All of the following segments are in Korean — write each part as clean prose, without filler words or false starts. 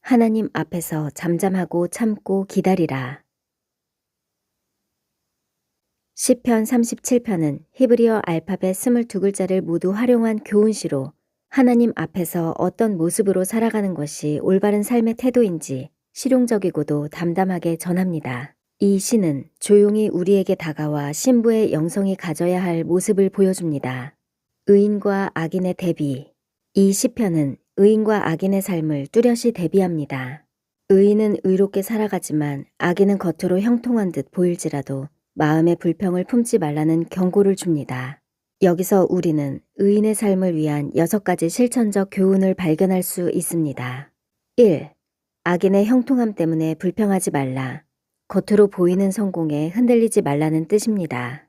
하나님 앞에서 잠잠하고 참고 기다리라. 시편 37편은 히브리어 알파벳 22글자를 모두 활용한 교훈시로 하나님 앞에서 어떤 모습으로 살아가는 것이 올바른 삶의 태도인지 실용적이고도 담담하게 전합니다. 이 시는 조용히 우리에게 다가와 신부의 영성이 가져야 할 모습을 보여줍니다. 의인과 악인의 대비. 이 시편은 의인과 악인의 삶을 뚜렷이 대비합니다. 의인은 의롭게 살아가지만 악인은 겉으로 형통한 듯 보일지라도 마음의 불평을 품지 말라는 경고를 줍니다. 여기서 우리는 의인의 삶을 위한 6가지 실천적 교훈을 발견할 수 있습니다. 1. 악인의 형통함 때문에 불평하지 말라. 겉으로 보이는 성공에 흔들리지 말라는 뜻입니다.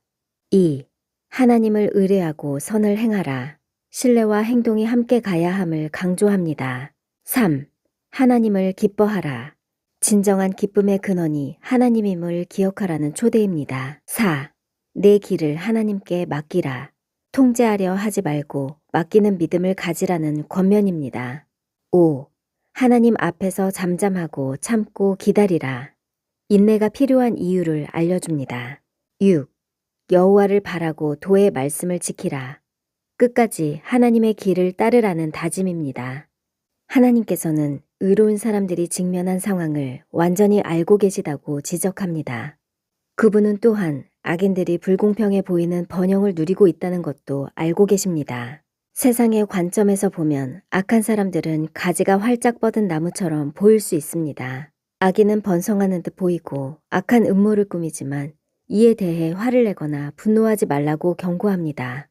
2. 하나님을 의뢰하고 선을 행하라. 신뢰와 행동이 함께 가야 함을 강조합니다. 3. 하나님을 기뻐하라. 진정한 기쁨의 근원이 하나님임을 기억하라는 초대입니다. 4. 내 길을 하나님께 맡기라. 통제하려 하지 말고 맡기는 믿음을 가지라는 권면입니다. 5. 하나님 앞에서 잠잠하고 참고 기다리라. 인내가 필요한 이유를 알려줍니다. 6. 여호와를 바라고 도의 말씀을 지키라. 끝까지 하나님의 길을 따르라는 다짐입니다. 하나님께서는 의로운 사람들이 직면한 상황을 완전히 알고 계시다고 지적합니다. 그분은 또한 악인들이 불공평해 보이는 번영을 누리고 있다는 것도 알고 계십니다. 세상의 관점에서 보면 악한 사람들은 가지가 활짝 뻗은 나무처럼 보일 수 있습니다. 악인은 번성하는 듯 보이고 악한 음모를 꾸미지만 이에 대해 화를 내거나 분노하지 말라고 경고합니다.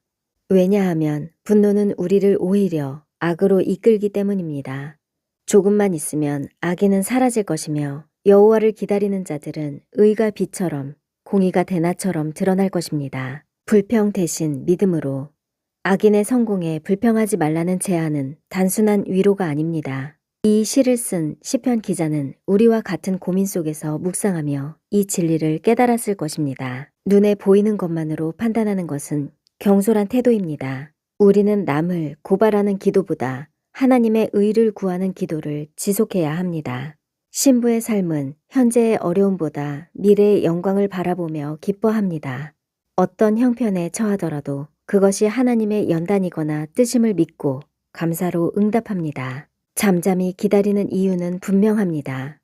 왜냐하면 분노는 우리를 오히려 악으로 이끌기 때문입니다. 조금만 있으면 악인은 사라질 것이며 여호와를 기다리는 자들은 의가 빛처럼 공의가 대낮처럼 드러날 것입니다. 불평 대신 믿음으로. 악인의 성공에 불평하지 말라는 제안은 단순한 위로가 아닙니다. 이 시를 쓴 시편 기자는 우리와 같은 고민 속에서 묵상하며 이 진리를 깨달았을 것입니다. 눈에 보이는 것만으로 판단하는 것은 경솔한 태도입니다. 우리는 남을 고발하는 기도보다 하나님의 의를 구하는 기도를 지속해야 합니다. 신부의 삶은 현재의 어려움보다 미래의 영광을 바라보며 기뻐합니다. 어떤 형편에 처하더라도 그것이 하나님의 연단이거나 뜻임을 믿고 감사로 응답합니다. 잠잠히 기다리는 이유는 분명합니다.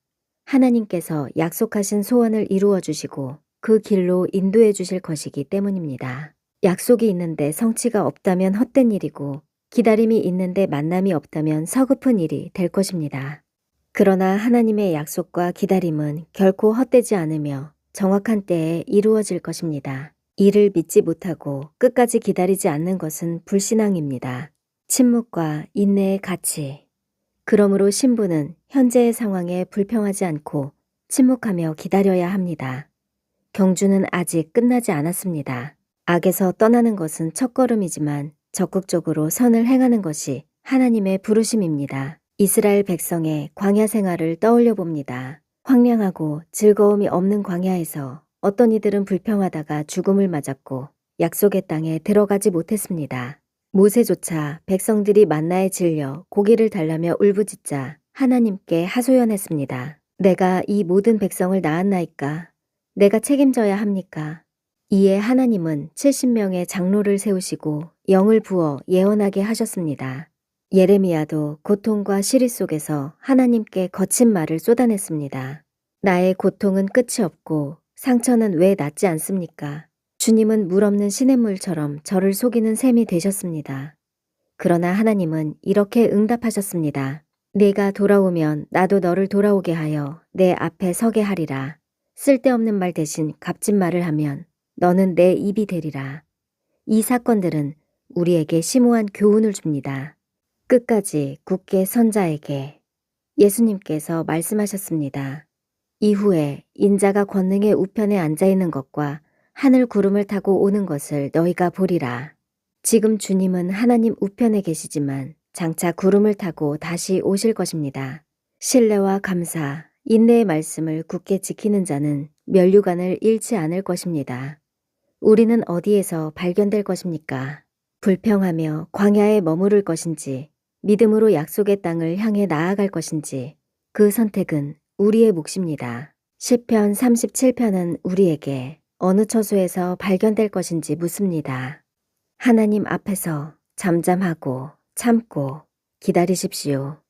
하나님께서 약속하신 소원을 이루어 주시고 그 길로 인도해 주실 것이기 때문입니다. 약속이 있는데 성취가 없다면 헛된 일이고 기다림이 있는데 만남이 없다면 서글픈 일이 될 것입니다. 그러나 하나님의 약속과 기다림은 결코 헛되지 않으며 정확한 때에 이루어질 것입니다. 이를 믿지 못하고 끝까지 기다리지 않는 것은 불신앙입니다. 침묵과 인내의 가치. 그러므로 신부는 현재의 상황에 불평하지 않고 침묵하며 기다려야 합니다. 경주는 아직 끝나지 않았습니다. 악에서 떠나는 것은 첫걸음이지만 적극적으로 선을 행하는 것이 하나님의 부르심입니다. 이스라엘 백성의 광야 생활을 떠올려 봅니다. 황량하고 즐거움이 없는 광야에서 어떤 이들은 불평하다가 죽음을 맞았고 약속의 땅에 들어가지 못했습니다. 모세조차 백성들이 만나에 질려 고기를 달라며 울부짖자 하나님께 하소연했습니다. 내가 이 모든 백성을 낳았나이까? 내가 책임져야 합니까? 이에 하나님은 70명의 장로를 세우시고 영을 부어 예언하게 하셨습니다. 예레미야도 고통과 시리 속에서 하나님께 거친 말을 쏟아냈습니다. 나의 고통은 끝이 없고 상처는 왜 낫지 않습니까? 주님은 물 없는 시냇물처럼 저를 속이는 셈이 되셨습니다. 그러나 하나님은 이렇게 응답하셨습니다. 네가 돌아오면 나도 너를 돌아오게 하여 내 앞에 서게 하리라. 쓸데없는 말 대신 값진 말을 하면 너는 내 입이 되리라. 이 사건들은 우리에게 심오한 교훈을 줍니다. 끝까지 굳게 선 자에게. 예수님께서 말씀하셨습니다. 이후에 인자가 권능의 우편에 앉아있는 것과 하늘 구름을 타고 오는 것을 너희가 보리라. 지금 주님은 하나님 우편에 계시지만 장차 구름을 타고 다시 오실 것입니다. 신뢰와 감사, 인내의 말씀을 굳게 지키는 자는 면류관을 잃지 않을 것입니다. 우리는 어디에서 발견될 것입니까? 불평하며 광야에 머무를 것인지 믿음으로 약속의 땅을 향해 나아갈 것인지 그 선택은 우리의 몫입니다. 시편 37편은 우리에게 어느 처소에서 발견될 것인지 묻습니다. 하나님 앞에서 잠잠하고 참고 기다리십시오.